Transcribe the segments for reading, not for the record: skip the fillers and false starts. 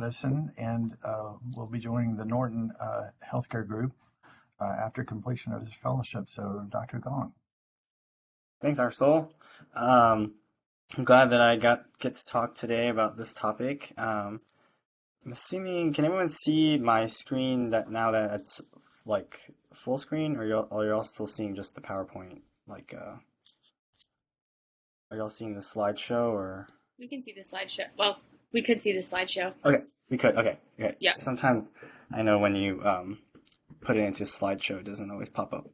medicine and will be joining the Norton Healthcare Group after completion of his fellowship. So, Dr. Gong. Thanks, Arsul. I'm glad that I get to talk today about this topic. I'm assuming, can everyone see my screen now that it's like full screen, or are y'all still seeing just the PowerPoint? Are y'all seeing the slideshow or? We can see the slideshow. Well, we could see the slideshow. Okay, we could. Okay. Yeah. Sometimes I know when you put it into slideshow, it doesn't always pop up.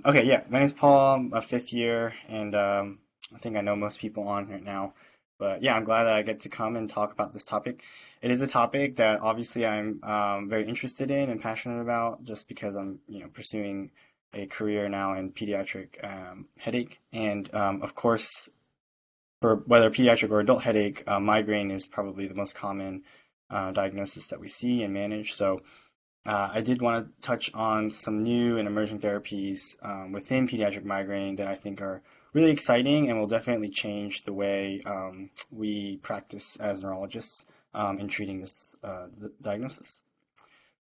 Okay, yeah. My name's Paul. I'm a fifth year, and I think I know most people on here now. But yeah, I'm glad that I get to come and talk about this topic. It is a topic that obviously I'm very interested in and passionate about, just because I'm pursuing a career now in pediatric headache, and of course, for whether pediatric or adult headache, migraine is probably the most common diagnosis that we see and manage. So I did want to touch on some new and emerging therapies within pediatric migraine that I think are really exciting and will definitely change the way we practice as neurologists in treating this diagnosis.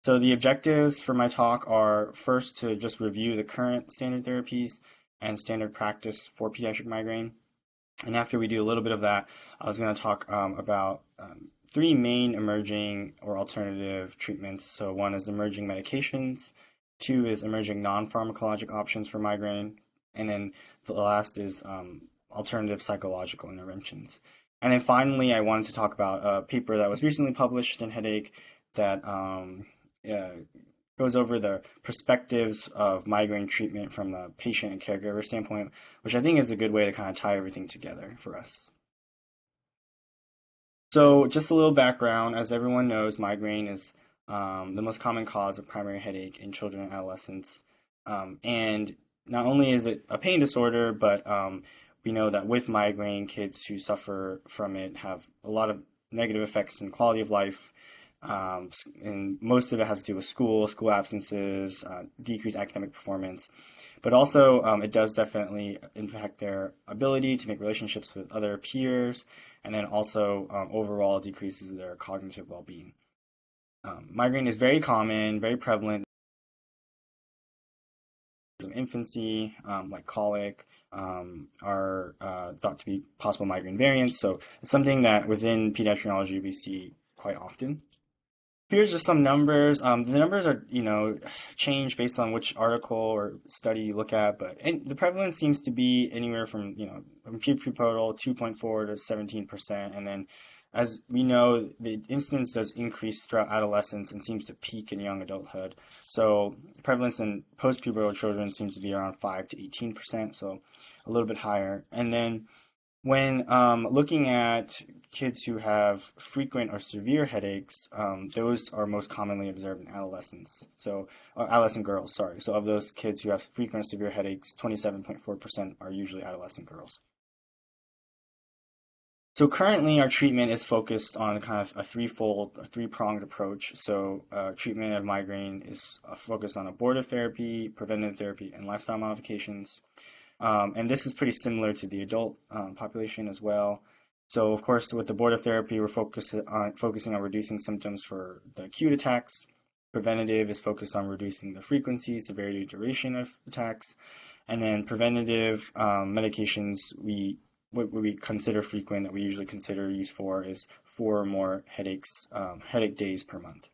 So the objectives for my talk are first to just review the current standard therapies and standard practice for pediatric migraine. And after we do a little bit of that, I was going to talk about three main emerging or alternative treatments. So one is emerging medications, two is emerging non-pharmacologic options for migraine, and then the last is alternative psychological interventions. And then finally, I wanted to talk about a paper that was recently published in Headache that goes over the perspectives of migraine treatment from the patient and caregiver standpoint, which I think is a good way to kind of tie everything together for us. So just a little background, as everyone knows, migraine is the most common cause of primary headache in children and adolescents. And not only is it a pain disorder, but we know that with migraine, kids who suffer from it have a lot of negative effects in quality of life. And most of it has to do with school absences, decreased academic performance, but also it does definitely impact their ability to make relationships with other peers, and then also overall decreases their cognitive well-being. Migraine is very common, very prevalent in infancy, like colic, are thought to be possible migraine variants. So it's something that within pediatric neurology we see quite often. Here's just some numbers. The numbers are, change based on which article or study you look at, but the prevalence seems to be anywhere from, from pubertal 2.4 to 17%. And then, as we know, the incidence does increase throughout adolescence and seems to peak in young adulthood. So the prevalence in post-pubertal children seems to be around 5 to 18%, so a little bit higher. And then when looking at kids who have frequent or severe headaches, those are most commonly observed in adolescents. So, or adolescent girls, sorry. So of those kids who have frequent or severe headaches, 27.4% are usually adolescent girls. So currently our treatment is focused on kind of a three-pronged approach. So treatment of migraine is focused on abortive therapy, preventative therapy, and lifestyle modifications. And this is pretty similar to the adult population as well. So, of course, with abortive therapy, we're focusing on reducing symptoms for the acute attacks. Preventative is focused on reducing the frequency, severity, duration of attacks. And then preventative medications, what we consider frequent, that we usually consider use for, is 4 or more headache days per month.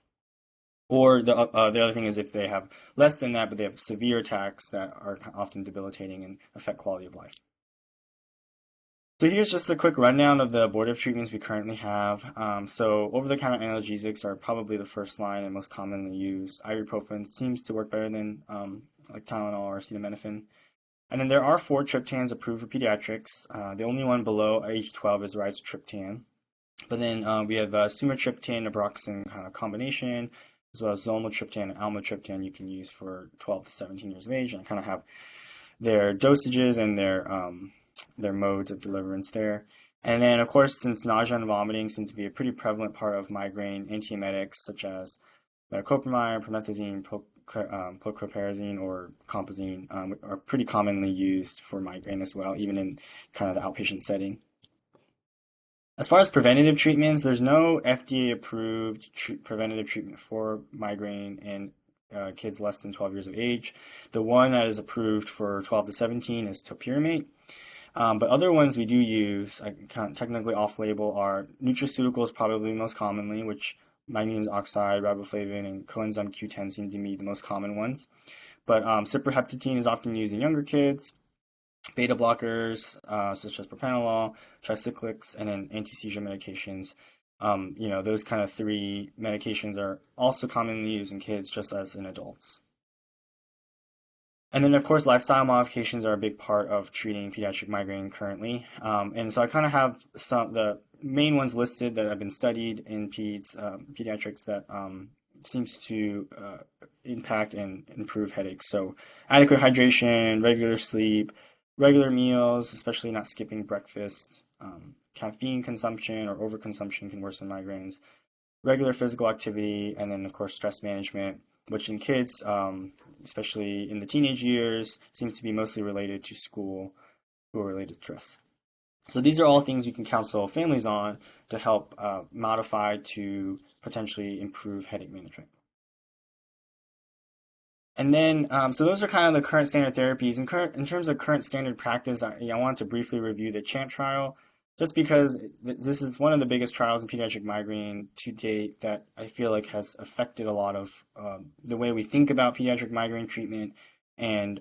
Or the other thing is if they have less than that, but they have severe attacks that are often debilitating and affect quality of life. So here's just a quick rundown of the abortive treatments we currently have. So over-the-counter analgesics are probably the first line and most commonly used. Ibuprofen seems to work better than like Tylenol or acetaminophen. And then there are 4 triptans approved for pediatrics. The only one below age 12 is rizatriptan. But then we have sumatriptan, naproxen kind of combination, as well as zolmitriptan and amitriptan you can use for 12 to 17 years of age, and kind of have their dosages and their modes of deliverance there. And then, of course, since nausea and vomiting seem to be a pretty prevalent part of migraine, antiemetics such as metoclopramide, promethazine, chlorperazine, or compazine are pretty commonly used for migraine as well, even in kind of the outpatient setting. As far as preventative treatments, there's no FDA-approved preventative treatment for migraine in kids less than 12 years of age. The one that is approved for 12 to 17 is topiramate. But other ones we do use, technically off-label, are nutraceuticals probably most commonly, which manganese oxide, riboflavin, and coenzyme Q10 seem to be the most common ones. But cyproheptadine is often used in younger kids. Beta blockers, such as propranolol, tricyclics, and then anti-seizure medications. Those kind of three medications are also commonly used in kids just as in adults. And then, of course, lifestyle modifications are a big part of treating pediatric migraine currently. And so I kind of have the main ones listed that have been studied in pediatrics that seems to impact and improve headaches. So adequate hydration, regular sleep, regular meals, especially not skipping breakfast, caffeine consumption or overconsumption can worsen migraines, regular physical activity, and then, of course, stress management, which in kids, especially in the teenage years, seems to be mostly related to school-related stress. So these are all things you can counsel families on to help modify to potentially improve headache management. And then, so those are kind of the current standard therapies. In terms of current standard practice, I wanted to briefly review the CHAMP trial, just because this is one of the biggest trials in pediatric migraine to date that I feel like has affected a lot of the way we think about pediatric migraine treatment and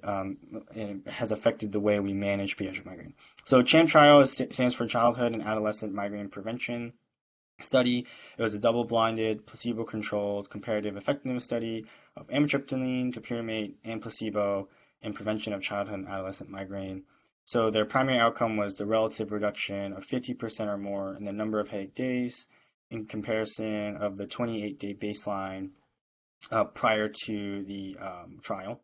it has affected the way we manage pediatric migraine. So CHAMP trial stands for Childhood and Adolescent Migraine Prevention Study. It was a double-blinded, placebo-controlled, comparative effectiveness study of amitriptyline, topiramate, and placebo in prevention of childhood and adolescent migraine. So their primary outcome was the relative reduction of 50% or more in the number of headache days in comparison of the 28-day baseline prior to the trial.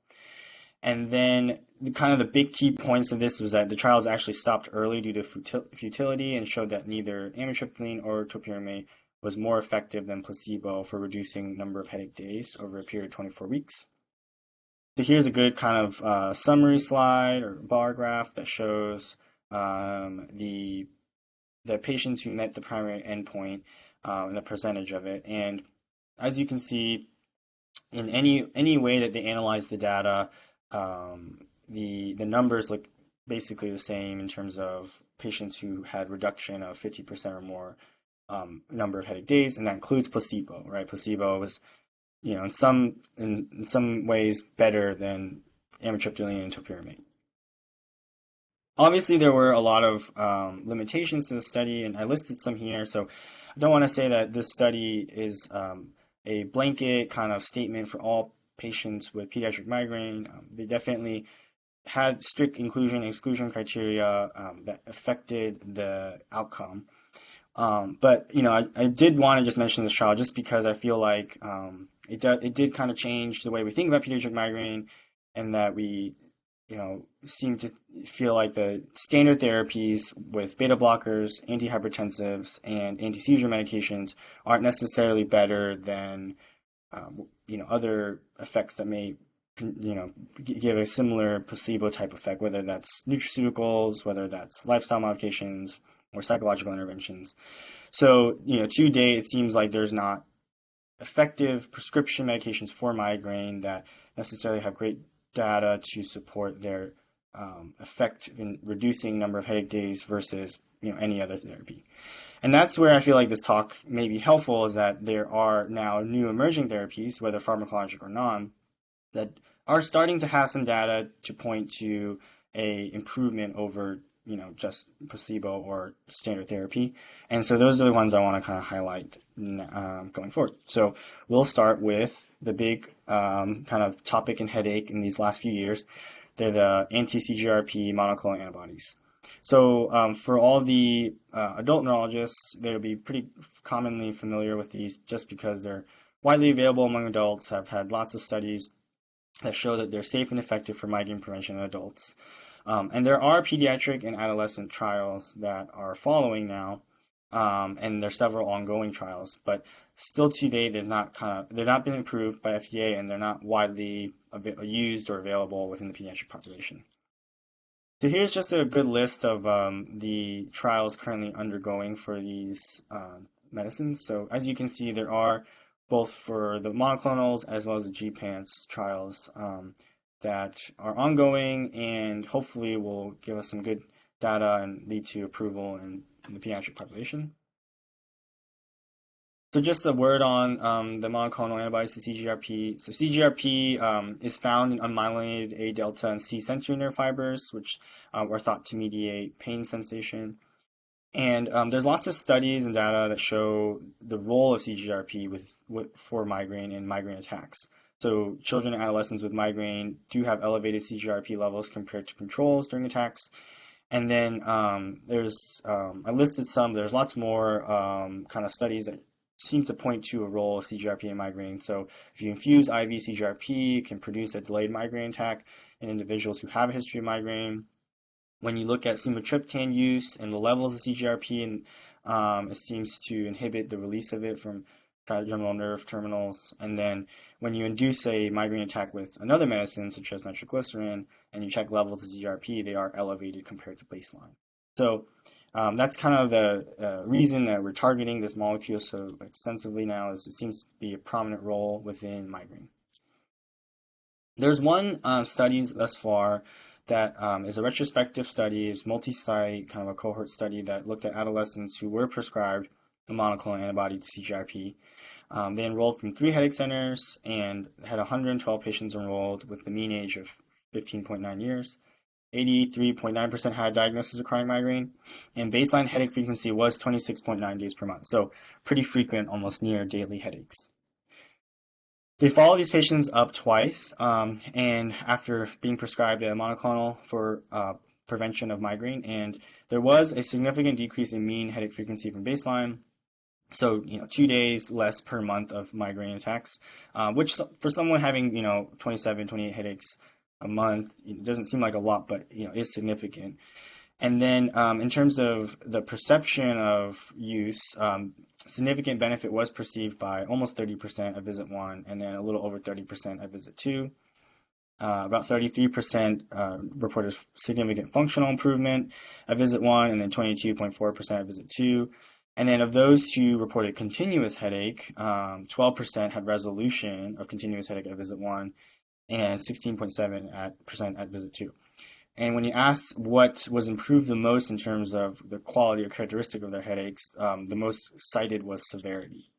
And then the big key points of this was that the trials actually stopped early due to futility and showed that neither amitriptyline or topiramate was more effective than placebo for reducing number of headache days over a period of 24 weeks. So here's a good kind of summary slide or bar graph that shows the patients who met the primary endpoint and the percentage of it. And as you can see, in any way that they analyze the data, the numbers look basically the same in terms of patients who had reduction of 50% or more number of headache days, and that includes placebo, right? Placebo was, in some ways better than amitriptyline and topiramate. Obviously, there were a lot of limitations to the study, and I listed some here. So I don't want to say that this study is a blanket kind of statement for all patients with pediatric migraine. They definitely had strict inclusion and exclusion criteria that affected the outcome. But I did want to just mention this trial just because I feel like it did kind of change the way we think about pediatric migraine, and that we seem to feel like the standard therapies with beta blockers, antihypertensives, and anti-seizure medications aren't necessarily better than other effects that may give a similar placebo type effect, whether that's nutraceuticals, whether that's lifestyle modifications, or psychological interventions. So to date, it seems like there's not effective prescription medications for migraine that necessarily have great data to support their effect in reducing number of headache days versus any other therapy. And that's where I feel like this talk may be helpful, is that there are now new emerging therapies, whether pharmacologic or non, that are starting to have some data to point to a improvement over just placebo or standard therapy. And so those are the ones I want to kind of highlight going forward. So we'll start with the big kind of topic in headache in these last few years. They're the anti-CGRP monoclonal antibodies. So for all the adult neurologists, they'll be pretty commonly familiar with these just because they're widely available among adults, have had lots of studies that show that they're safe and effective for migraine prevention in adults. And there are pediatric and adolescent trials that are following now, and there's several ongoing trials, but still today they've not been approved by FDA, and they're not widely used or available within the pediatric population. So here's just a good list of the trials currently undergoing for these medicines. So as you can see, there are both for the monoclonals as well as the GPANTs trials that are ongoing and hopefully will give us some good data and lead to approval in the pediatric population. So just a word on the monoclonal antibodies to CGRP. So CGRP is found in unmyelinated A delta and C sensory nerve fibers, which are thought to mediate pain sensation. And there's lots of studies and data that show the role of CGRP for migraine and migraine attacks. So children and adolescents with migraine do have elevated CGRP levels compared to controls during attacks. And then I listed some. There's lots more kind of studies that seem to point to a role of CGRP in migraine. So if you infuse IV CGRP, it can produce a delayed migraine attack in individuals who have a history of migraine. When you look at sumatriptan use and the levels of CGRP, and it seems to inhibit the release of it from trigeminal nerve terminals. And then when you induce a migraine attack with another medicine, such as nitroglycerin, and you check levels of CGRP, they are elevated compared to baseline. So that's kind of the reason that we're targeting this molecule so extensively now, is it seems to be a prominent role within migraine. There's one study thus far that is a retrospective study. It's multi-site, kind of a cohort study that looked at adolescents who were prescribed a monoclonal antibody to CGRP. They enrolled from 3 headache centers and had 112 patients enrolled with the mean age of 15.9 years. 83.9% had a diagnosis of chronic migraine, and baseline headache frequency was 26.9 days per month, so pretty frequent, almost near daily headaches. They followed these patients up twice, and after being prescribed a monoclonal for prevention of migraine, and there was a significant decrease in mean headache frequency from baseline. So, 2 days less per month of migraine attacks, which for someone having, 27, 28 headaches a month, it doesn't seem like a lot, but, is significant. And then in terms of the perception of use, significant benefit was perceived by almost 30% at visit 1, and then a little over 30% at visit 2. About 33% reported significant functional improvement at visit 1, and then 22.4% at visit 2. And then of those who reported continuous headache, 12% had resolution of continuous headache at visit 1, and 16.7% at visit 2. And when you ask what was improved the most in terms of the quality or characteristic of their headaches, the most cited was severity.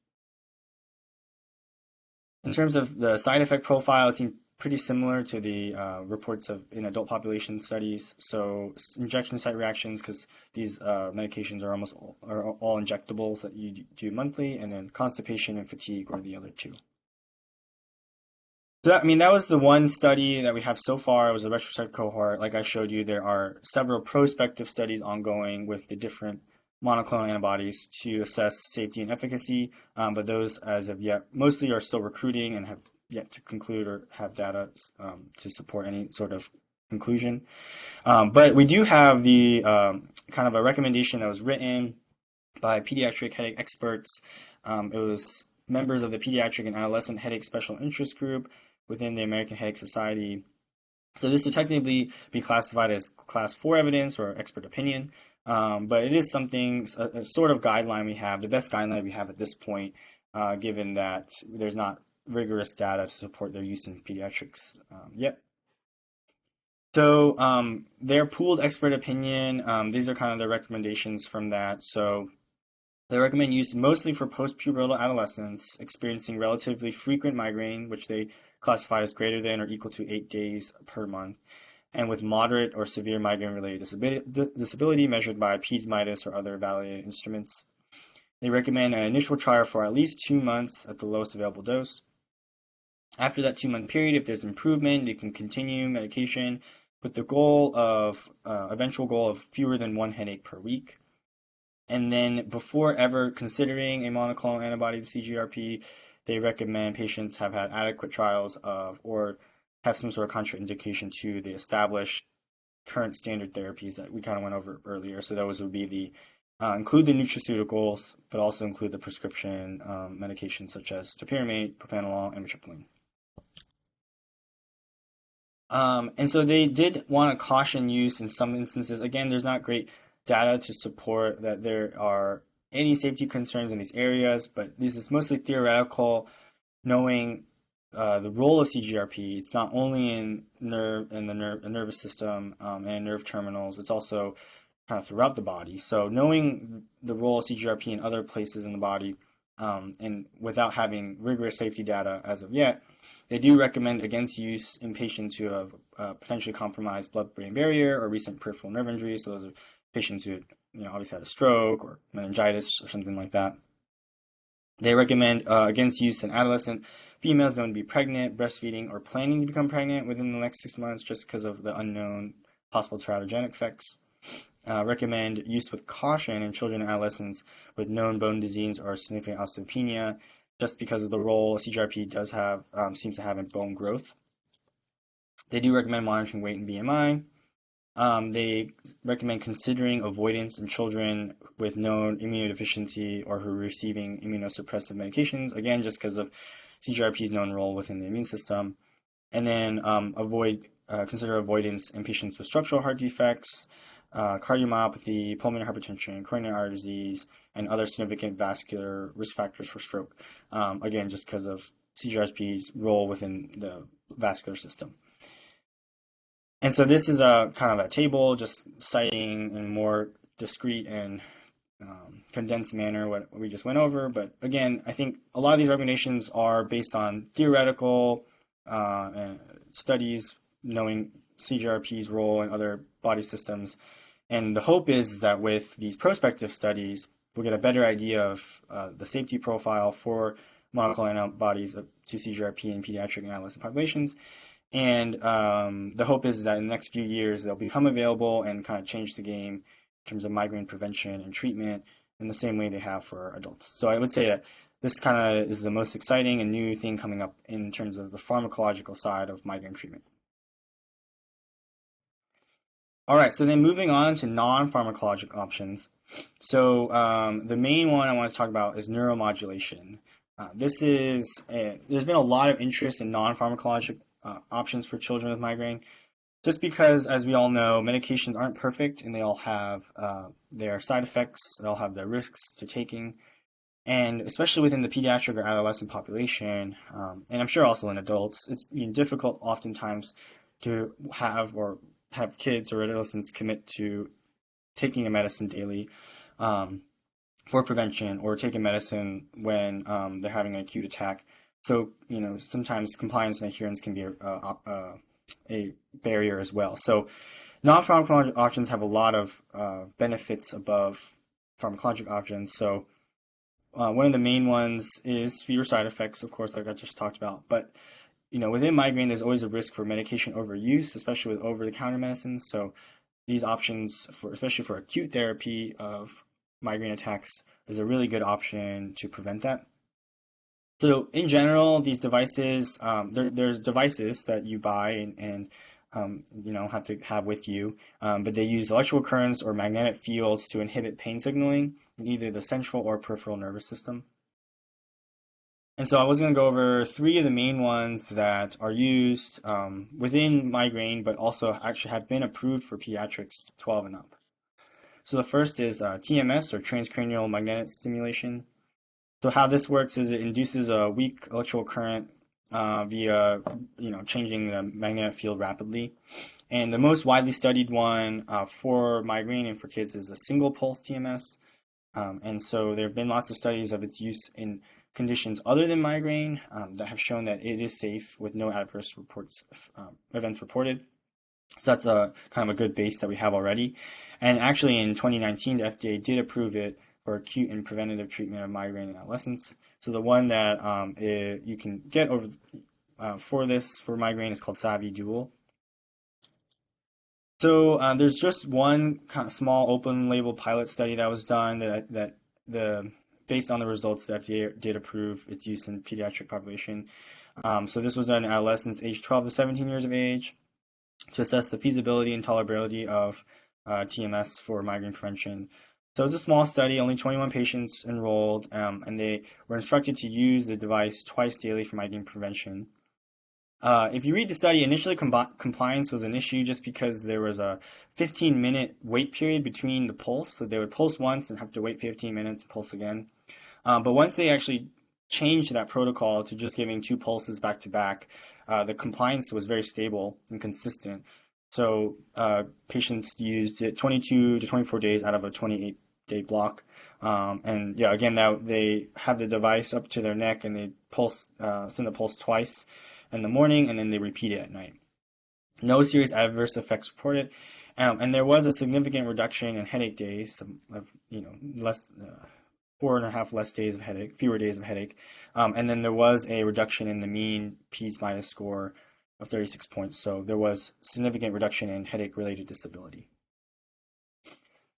In terms of the side effect profile, it seemed pretty similar to the reports in adult population studies. So injection site reactions, because these medications are all injectables that you do monthly, and then constipation and fatigue are the other two. So that was the one study that we have so far. It was a retrospective cohort. Like I showed you, there are several prospective studies ongoing with the different monoclonal antibodies to assess safety and efficacy, but those as of yet mostly are still recruiting and have yet to conclude or have data to support any sort of conclusion. But we do have the kind of a recommendation that was written by pediatric headache experts. It was members of the Pediatric and Adolescent Headache Special Interest Group within the American Headache Society. So this would technically be classified as class 4 evidence or expert opinion, but it is something, a sort of guideline we have, the best guideline we have at this point, given that there's not rigorous data to support their use in pediatrics yet. So their pooled expert opinion, these are kind of the recommendations from that. So they recommend use mostly for post-pubertal adolescents experiencing relatively frequent migraine, which they classify as greater than or equal to 8 days per month, and with moderate or severe migraine-related disability measured by PGY-5 or other validated instruments. They recommend an initial trial for at least 2 months at the lowest available dose. After that 2-month period, if there's improvement, you can continue medication with the eventual goal of fewer than 1 headache per week. And then before ever considering a monoclonal antibody to CGRP, they recommend patients have had adequate trials of or have some sort of contraindication to the established current standard therapies that we kind of went over earlier. So those would be include the nutraceuticals, but also include the prescription medications such as topiramate, propranolol, and amitriptyline. And so they did want to caution use in some instances. Again, there's not great data to support that there are any safety concerns in these areas, but this is mostly theoretical, knowing the role of CGRP. It's not only in the nervous system and nerve terminals, it's also kind of throughout the body. So knowing the role of CGRP in other places in the body, and without having rigorous safety data as of yet, they do recommend against use in patients who have potentially compromised blood-brain barrier or recent peripheral nerve injury. So those are patients who, obviously had a stroke or meningitis or something like that. They recommend against use in adolescent females known to be pregnant, breastfeeding, or planning to become pregnant within the next 6 months, just because of the unknown possible teratogenic effects. Recommend use with caution in children and adolescents with known bone disease or significant osteopenia, just because of the role CGRP does have, seems to have in bone growth. They do recommend monitoring weight and BMI. They recommend considering avoidance in children with known immunodeficiency or who are receiving immunosuppressive medications, again, just because of CGRP's known role within the immune system. And then consider avoidance in patients with structural heart defects, cardiomyopathy, pulmonary hypertension, coronary artery disease, and other significant vascular risk factors for stroke. Again, just because of CGRP's role within the vascular system. And so this is a kind of a table just citing in a more discrete and condensed manner what we just went over. But again, I think a lot of these recommendations are based on theoretical studies, knowing CGRP's role in other body systems. And the hope is that with these prospective studies, we'll get a better idea of the safety profile for monoclonal antibodies to CGRP in pediatric and adolescent populations. And the hope is that in the next few years, they'll become available and kind of change the game in terms of migraine prevention and treatment in the same way they have for adults. So I would say that this kind of is the most exciting and new thing coming up in terms of the pharmacological side of migraine treatment. All right, so then moving on to non-pharmacologic options. So the main one I want to talk about is neuromodulation. There's been a lot of interest in non-pharmacologic options for children with migraine, just because, as we all know, medications aren't perfect and they all have their side effects, they all have their risks to taking, and especially within the pediatric or adolescent population, and I'm sure also in adults, it's difficult oftentimes to have kids or adolescents commit to taking a medicine daily for prevention, or taking medicine when they're having an acute attack. So, sometimes compliance and adherence can be a barrier as well. So non-pharmacologic options have a lot of benefits above pharmacologic options. So one of the main ones is fewer side effects, of course, like I just talked about. But, within migraine, there's always a risk for medication overuse, especially with over-the-counter medicines. So these options, especially for acute therapy of migraine attacks, is a really good option to prevent that. So in general, these devices, there's devices that you buy and have to have with you, but they use electrical currents or magnetic fields to inhibit pain signaling in either the central or peripheral nervous system. And so I was going to go over 3 of the main ones that are used within migraine, but also actually have been approved for pediatrics 12 and up. So the first is TMS, or transcranial magnetic stimulation. So how this works is it induces a weak electrical current via, changing the magnetic field rapidly. And the most widely studied one for migraine and for kids is a single pulse TMS. And so there have been lots of studies of its use in conditions other than migraine that have shown that it is safe with no adverse events reported. So that's a kind of a good base that we have already. And actually in 2019, the FDA did approve it for acute and preventative treatment of migraine in adolescents. So the one that you can get for migraine is called Savvy Dual. So there's just one kind of small open label pilot study that was done based on the results, the FDA did approve its use in pediatric population. So this was done in adolescents aged 12 to 17 years of age to assess the feasibility and tolerability of TMS for migraine prevention. So it was a small study, only 21 patients enrolled, and they were instructed to use the device twice daily for migraine prevention. If you read the study, initially compliance was an issue just because there was a 15-minute wait period between the pulse. So they would pulse once and have to wait 15 minutes and pulse again. But once they actually changed that protocol to just giving 2 pulses back to back, the compliance was very stable and consistent. So patients used it 22 to 24 days out of a 28-day block. And yeah, again, now they have the device up to their neck and they send the pulse twice in the morning, and then they repeat it at night. No serious adverse effects reported, and there was a significant reduction in headache days of less 4.5 less days of headache, fewer days of headache, and then there was a reduction in the mean PGY-5 score of 36 points. So there was significant reduction in headache-related disability.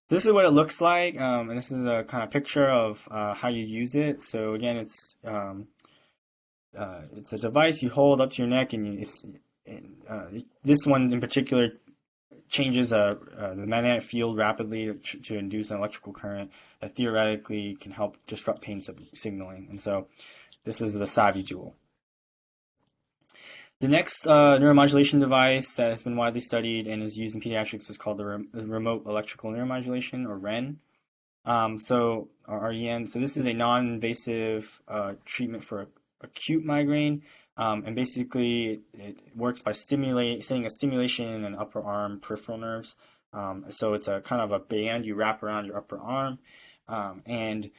This is what it looks like, and this is a kind of picture of how you use it. So again, it's a device you hold up to your neck, and this one in particular changes the magnetic field rapidly to induce an electrical current that theoretically can help disrupt pain signaling. And so this is the Savvy Dual. The next neuromodulation device that has been widely studied and is used in pediatrics is called the remote electrical neuromodulation, or REN. Or REN. So this is a non-invasive treatment for acute migraine, and basically it works by sending a stimulation in an upper arm peripheral nerves. So it's a kind of a band you wrap around your upper arm, and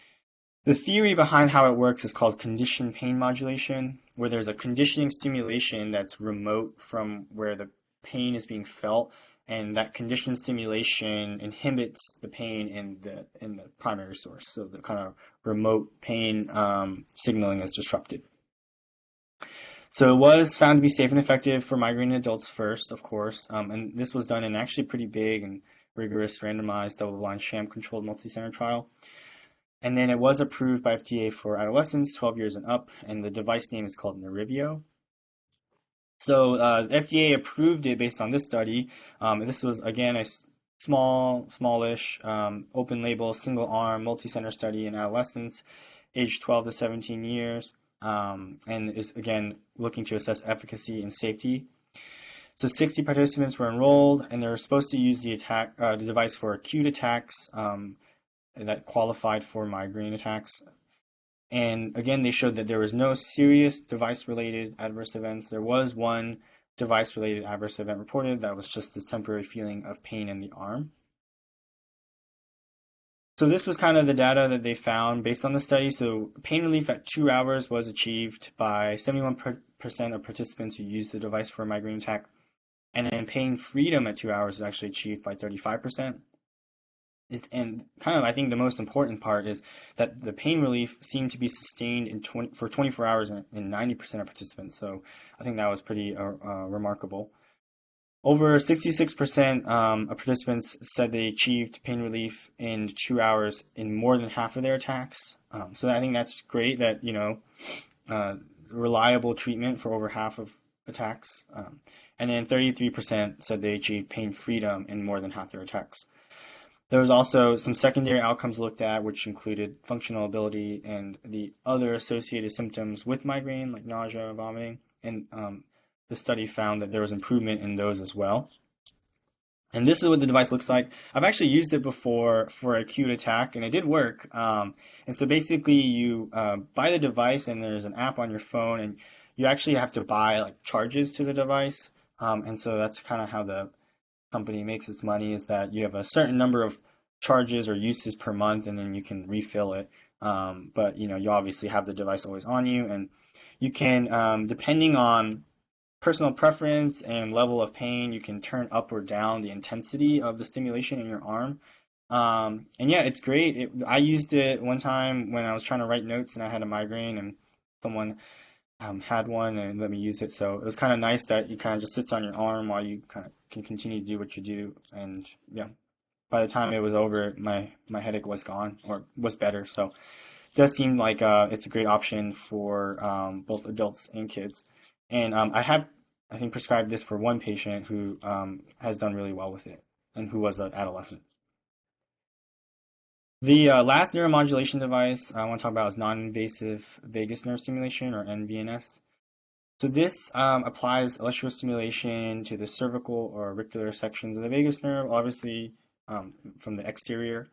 the theory behind how it works is called conditioned pain modulation, where there's a conditioning stimulation that's remote from where the pain is being felt, and that conditioned stimulation inhibits the pain in the primary source. So the kind of remote pain signaling is disrupted. So it was found to be safe and effective for migraine in adults first, of course, and this was done in actually pretty big and rigorous randomized double-blind sham-controlled multi-center trial. And then it was approved by FDA for adolescents 12 years and up, and the device name is called Neurology. So the FDA approved it based on this study. This was, again, a smallish, open-label, single-arm, multi-center study in adolescents aged 12 to 17 years, and is, again, looking to assess efficacy and safety. So 60 participants were enrolled, and they were supposed to use the device for acute attacks that qualified for migraine attacks. And again, they showed that there was no serious device-related adverse events. There was one device-related adverse event reported that was just this temporary feeling of pain in the arm. So this was kind of the data that they found based on the study. So pain relief at 2 hours was achieved by 71% of participants who used the device for a migraine attack. And then pain freedom at 2 hours is actually achieved by 35%. And kind of, I think the most important part is that the pain relief seemed to be sustained for 24 hours in 90% of participants. So I think that was pretty remarkable. Over 66% of participants said they achieved pain relief in 2 hours in more than half of their attacks. So I think that's great that, reliable treatment for over half of attacks. And then 33% said they achieved pain freedom in more than half their attacks. There was also some secondary outcomes looked at, which included functional ability and the other associated symptoms with migraine, like nausea, vomiting, and the study found that there was improvement in those as well. And this is what the device looks like. I've actually used it before for acute attack, and it did work. And so basically you buy the device, and there's an app on your phone, and you actually have to buy like charges to the device. And so that's kind of how the company makes its money, is that you have a certain number of charges or uses per month, and then you can refill it. But you obviously have the device always on you, and you can, depending on personal preference and level of pain, you can turn up or down the intensity of the stimulation in your arm. And yeah, it's great. I used it one time when I was trying to write notes and I had a migraine, and someone had one and let me use it. So it was kind of nice that it kind of just sits on your arm while you kind of can continue to do what you do. And yeah, by the time it was over, my headache was gone, or was better. So it does seem like it's a great option for both adults and kids. And I think, prescribed this for one patient who has done really well with it, and who was an adolescent. The last neuromodulation device I want to talk about is non-invasive vagus nerve stimulation, or NVNS. So this applies electrostimulation to the cervical or auricular sections of the vagus nerve, obviously from the exterior.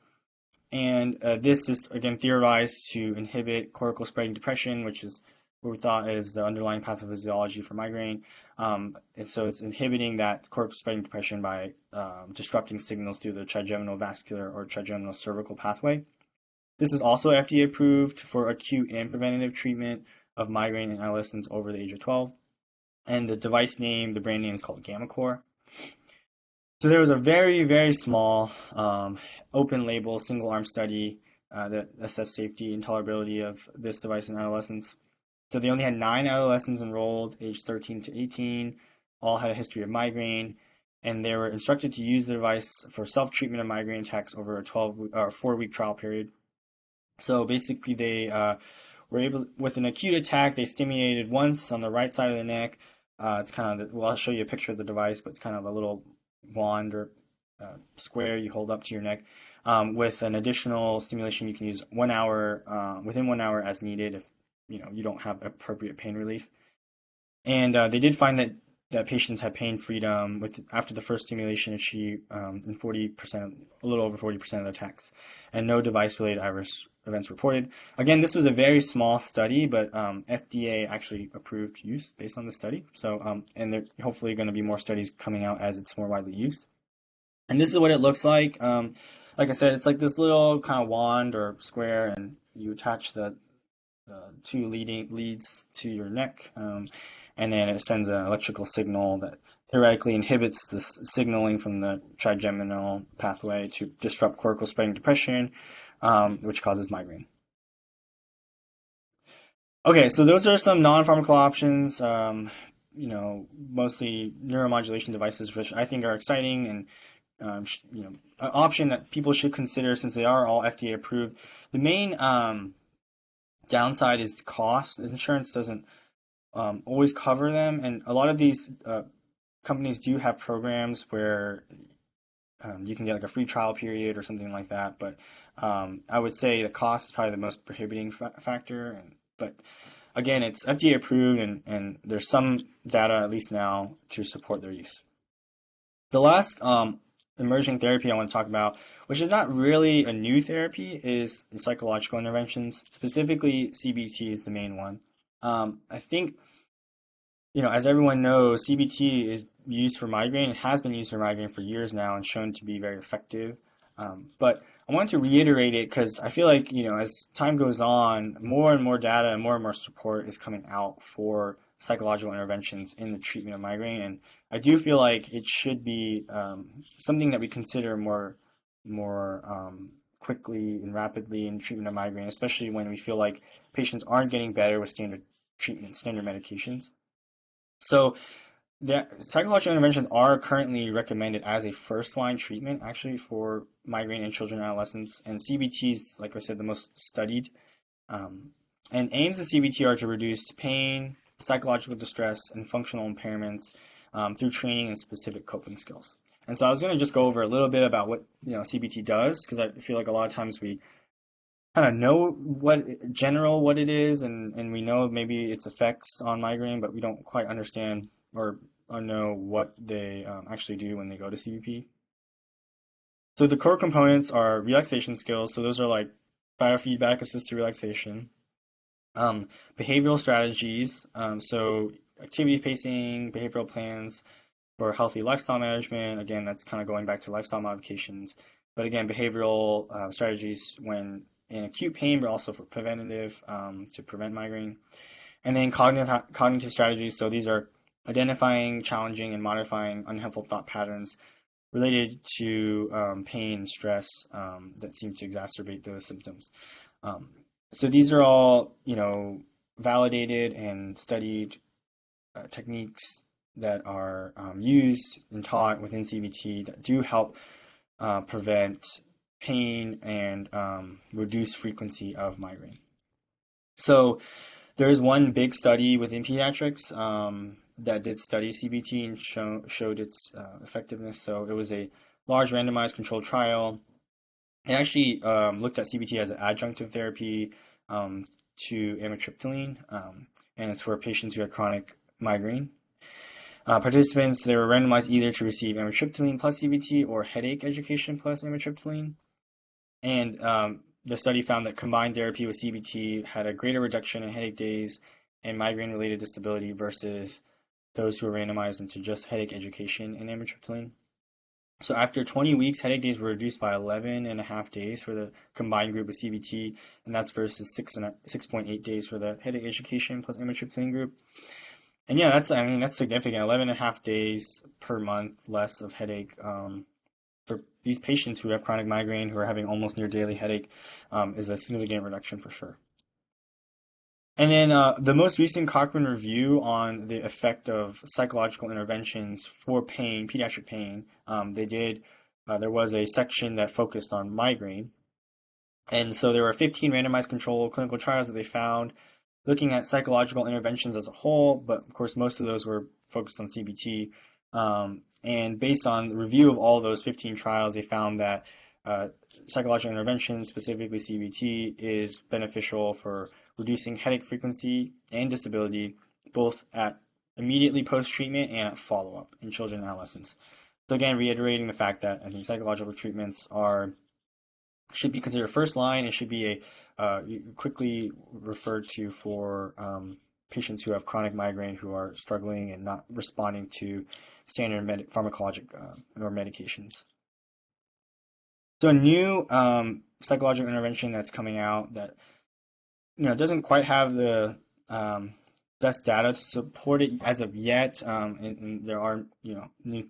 And this is, again, theorized to inhibit cortical spreading depression, which is what we thought is the underlying pathophysiology for migraine. And so it's inhibiting that cortical spreading depression by disrupting signals through the trigeminal vascular or trigeminal cervical pathway. This is also FDA approved for acute and preventative treatment of migraine in adolescents over the age of 12. And the device name, the brand name is called GammaCore. So there was a very, very small open label single arm study that assessed safety and tolerability of this device in adolescents. So they only had 9 adolescents enrolled, aged 13 to 18, all had a history of migraine, and they were instructed to use the device for self-treatment of migraine attacks over a 4-week trial period. So basically they were able, with an acute attack, they stimulated once on the right side of the neck. It's kind of, well, I'll show you a picture of the device, but it's kind of a little wand or square you hold up to your neck. With an additional stimulation, you can use 1 hour, within 1 hour as needed if you don't have appropriate pain relief. And they did find that patients had pain freedom after the first stimulation achieved in 40%, a little over 40% of the attacks, and no device-related adverse events reported. Again, this was a very small study, but FDA actually approved use based on the study. So, and there are hopefully going to be more studies coming out as it's more widely used. And this is what it looks like. Like I said, it's like this little kind of wand or square, and you attach the 2 leads to your neck, and then it sends an electrical signal that theoretically inhibits the signaling from the trigeminal pathway to disrupt cortical spreading depression, which causes migraine. Okay, so those are some non-pharmacological options, mostly neuromodulation devices, which I think are exciting and an option that people should consider since they are all FDA approved. The main downside is cost. Insurance doesn't always cover them, and a lot of these companies do have programs where you can get like a free trial period or something like that, but I would say the cost is probably the most prohibiting factor. But again, it's FDA approved, and there's some data, at least now, to support their use. The last emerging therapy I want to talk about, which is not really a new therapy, is psychological interventions. Specifically, CBT is the main one. I think, as everyone knows, CBT is used for migraine. It has been used for migraine for years now and shown to be very effective. But I want to reiterate it because I feel like, as time goes on, more and more data and more support is coming out for psychological interventions in the treatment of migraine. And I do feel like it should be something that we consider more quickly and rapidly in treatment of migraine, especially when we feel like patients aren't getting better with standard treatment, standard medications. So the psychological interventions are currently recommended as a first-line treatment, actually, for migraine in children and adolescents. And CBT is, like I said, the most studied. And aims of CBT are to reduce pain, psychological distress, and functional impairments through training and specific coping skills. And so I was going to just go over a little bit about what CBT does, because I feel like a lot of times we kind of know what it is, and we know maybe its effects on migraine, but we don't quite understand or know what they actually do when they go to CBT. So the core components are relaxation skills. So those are like biofeedback assisted relaxation, behavioral strategies. So activity pacing, behavioral plans for healthy lifestyle management. Again, that's kind of going back to lifestyle modifications. But again, behavioral strategies when in acute pain, but also for preventative to prevent migraine. And then cognitive strategies. So these are identifying, challenging, and modifying unhelpful thought patterns related to pain and stress that seem to exacerbate those symptoms. So these are all, validated and studied techniques that are used and taught within CBT that do help prevent pain and reduce frequency of migraine. So there is one big study within pediatrics that did study CBT and showed its effectiveness. So it was a large randomized controlled trial. It actually looked at CBT as an adjunctive therapy to amitriptyline, and it's for patients who had chronic migraine. Participants, they were randomized either to receive amitriptyline plus CBT or headache education plus amitriptyline. And the study found that combined therapy with CBT had a greater reduction in headache days and migraine-related disability versus those who were randomized into just headache education and amitriptyline. So after 20 weeks, headache days were reduced by 11.5 days for the combined group with CBT, and that's versus 6.8 days for the headache education plus amitriptyline group. And yeah, that's significant. 11.5 days per month less of headache for these patients who have chronic migraine, who are having almost near daily headache, is a significant reduction for sure. And then the most recent Cochrane review on the effect of psychological interventions for pain, pediatric pain, there was a section that focused on migraine. And so there were 15 randomized controlled clinical trials that they found looking at psychological interventions as a whole, but of course most of those were focused on CBT. And based on the review of all those 15 trials, they found that psychological intervention, specifically CBT, is beneficial for reducing headache frequency and disability, both at immediately post-treatment and at follow-up in children and adolescents. So again, reiterating the fact that I think psychological treatments should be considered first line and should be quickly referred to for patients who have chronic migraine who are struggling and not responding to standard pharmacologic or medications. So a new psychological intervention that's coming out that doesn't quite have the best data to support it as of yet, and there are new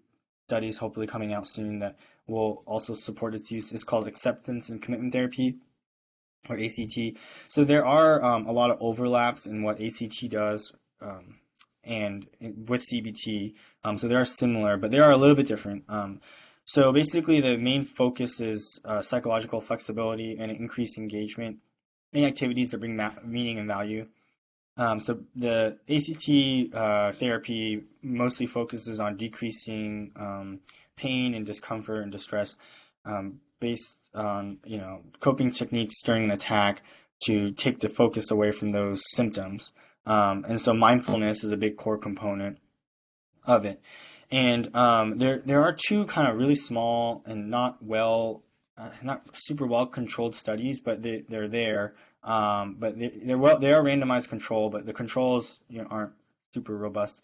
studies hopefully coming out soon that will also support its use. It's called acceptance and commitment therapy, or ACT. So there are a lot of overlaps in what ACT does and with CBT. So they are similar, but they are a little bit different. So basically the main focus is psychological flexibility and increased engagement in activities that bring meaning and value. So the ACT therapy mostly focuses on decreasing pain and discomfort and distress based on coping techniques during an attack to take the focus away from those symptoms. And so mindfulness is a big core component of it. And there are two kind of really small and not super well controlled studies, but they're there. But they are randomized control, but the controls aren't super robust.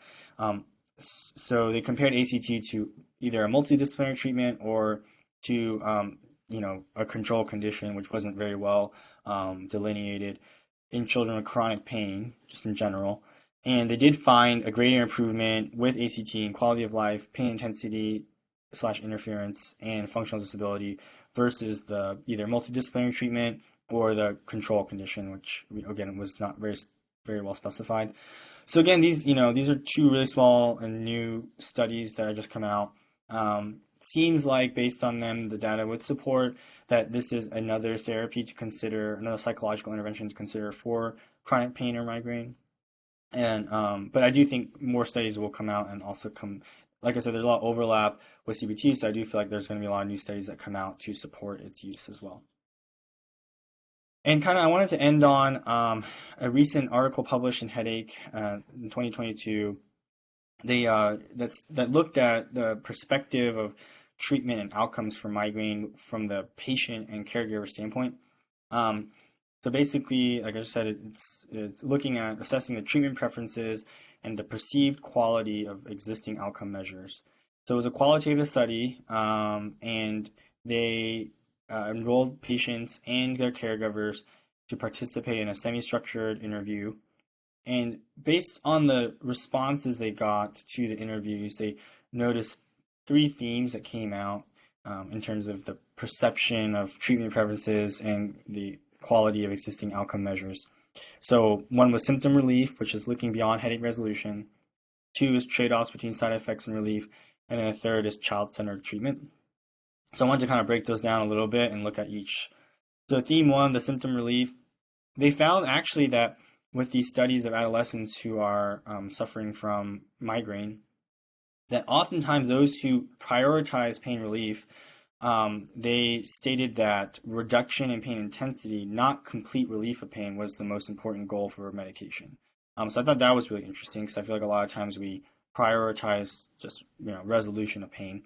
So they compared ACT to either a multidisciplinary treatment or to a control condition, which wasn't very well delineated in children with chronic pain, just in general. And they did find a greater improvement with ACT in quality of life, pain intensity / interference, and functional disability versus the either multidisciplinary treatment or the control condition, which again was not very well specified. So again, these are two really small and new studies that have just come out. Seems like based on them, the data would support that this is another therapy to consider, another psychological intervention to consider for chronic pain or migraine. And but I do think more studies will come out and also come. Like I said, there's a lot of overlap with CBT, so I do feel like there's going to be a lot of new studies that come out to support its use as well. And I wanted to end on a recent article published in Headache in 2022. That looked at the perspective of treatment and outcomes for migraine from the patient and caregiver standpoint. So basically, like I just said, it's looking at assessing the treatment preferences and the perceived quality of existing outcome measures. So it was a qualitative study, and they enrolled patients and their caregivers to participate in a semi-structured interview. And based on the responses they got to the interviews, they noticed 3 themes that came out in terms of the perception of treatment preferences and the quality of existing outcome measures. So 1 was symptom relief, which is looking beyond headache resolution. 2 is trade-offs between side effects and relief. And then the 3rd is child-centered treatment. So I wanted to kind of break those down a little bit and look at each. So theme 1, the symptom relief, they found actually that with these studies of adolescents who are suffering from migraine, that oftentimes those who prioritize pain relief, they stated that reduction in pain intensity, not complete relief of pain, was the most important goal for medication. So I thought that was really interesting because I feel like a lot of times we prioritize just resolution of pain.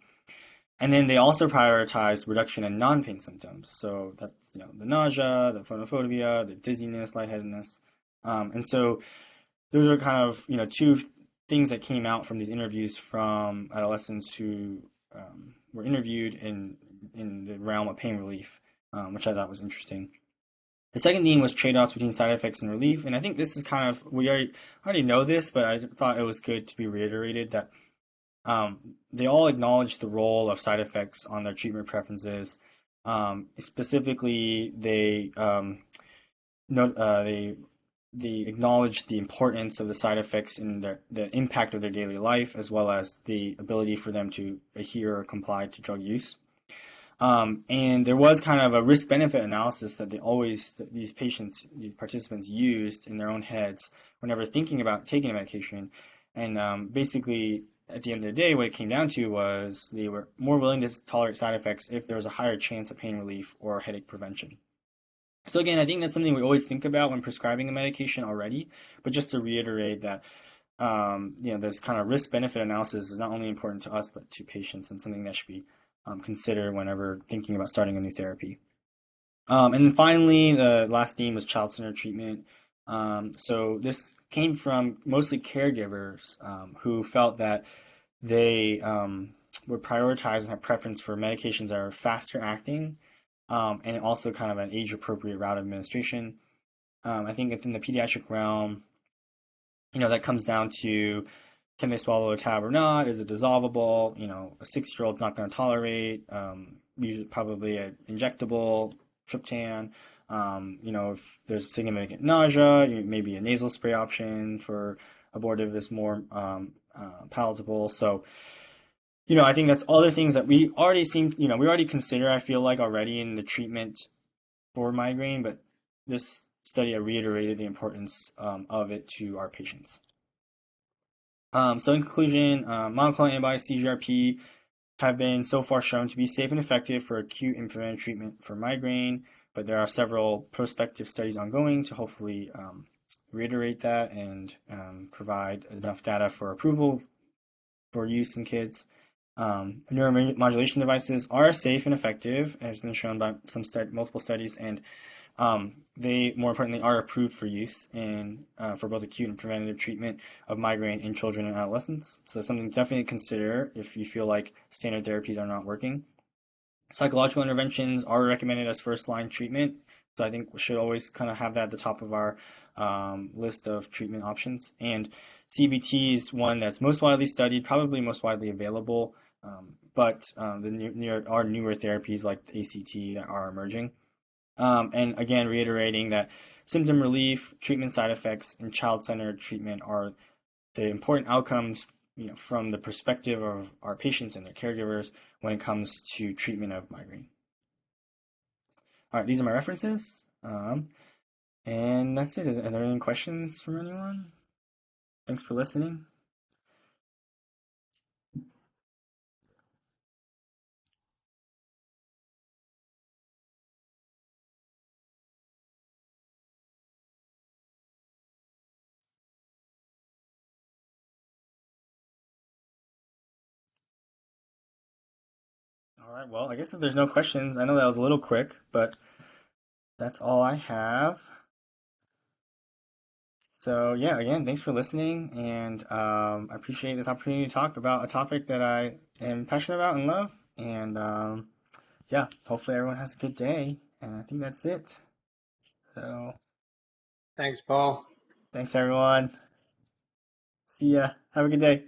And then they also prioritized reduction in non-pain symptoms. So that's the nausea, the phonophobia, the dizziness, lightheadedness. And so those are kind of two things that came out from these interviews from adolescents who were interviewed in the realm of pain relief, which I thought was interesting. The second theme was trade-offs between side effects and relief, and I think this is kind of we already know this, but I thought it was good to be reiterated that they all acknowledge the role of side effects on their treatment preferences. Specifically, they acknowledge the importance of the side effects in the impact of their daily life, as well as the ability for them to adhere or comply to drug use. And there was kind of a risk-benefit analysis that these participants used in their own heads whenever thinking about taking a medication. And basically, at the end of the day, what it came down to was they were more willing to tolerate side effects if there was a higher chance of pain relief or headache prevention. So again, I think that's something we always think about when prescribing a medication already, but just to reiterate that this kind of risk-benefit analysis is not only important to us, but to patients, and something that should be considered whenever thinking about starting a new therapy. And then finally, the last theme was child-centered treatment. So this came from mostly caregivers who felt that they would prioritize and have preference for medications that are faster acting, and also kind of an age-appropriate route of administration. I think within the pediatric realm, that comes down to, can they swallow a tab or not? Is it dissolvable? A 6-year-old's not going to tolerate. Usually, probably an injectable triptan. If there's significant nausea, maybe a nasal spray option for abortive is more palatable. So, I think that's other things that we already consider, I feel like, already in the treatment for migraine, but this study reiterated the importance of it to our patients. So in conclusion, monoclonal antibodies, CGRP, have been so far shown to be safe and effective for acute and preventive treatment for migraine, but there are several prospective studies ongoing to hopefully reiterate that and provide enough data for approval for use in kids. Neuromodulation devices are safe and effective, as has been shown by multiple studies, and they, more importantly, are approved for use for both acute and preventative treatment of migraine in children and adolescents. So something definitely to consider if you feel like standard therapies are not working. Psychological interventions are recommended as first-line treatment, so I think we should always kind of have that at the top of our list of treatment options. And CBT is one that's most widely studied, probably most widely available, but there are newer therapies like ACT that are emerging. And again, reiterating that symptom relief, treatment side effects, and child-centered treatment are the important outcomes, from the perspective of our patients and their caregivers when it comes to treatment of migraine. All right, these are my references, and that's it. Are there any questions from anyone? Thanks for listening. All right, well, I guess if there's no questions, I know that was a little quick, but that's all I have. So yeah, again, thanks for listening, and I appreciate this opportunity to talk about a topic that I am passionate about and love. And yeah, hopefully everyone has a good day, and I think that's it. So thanks, Paul. Thanks, everyone. See ya. Have a good day.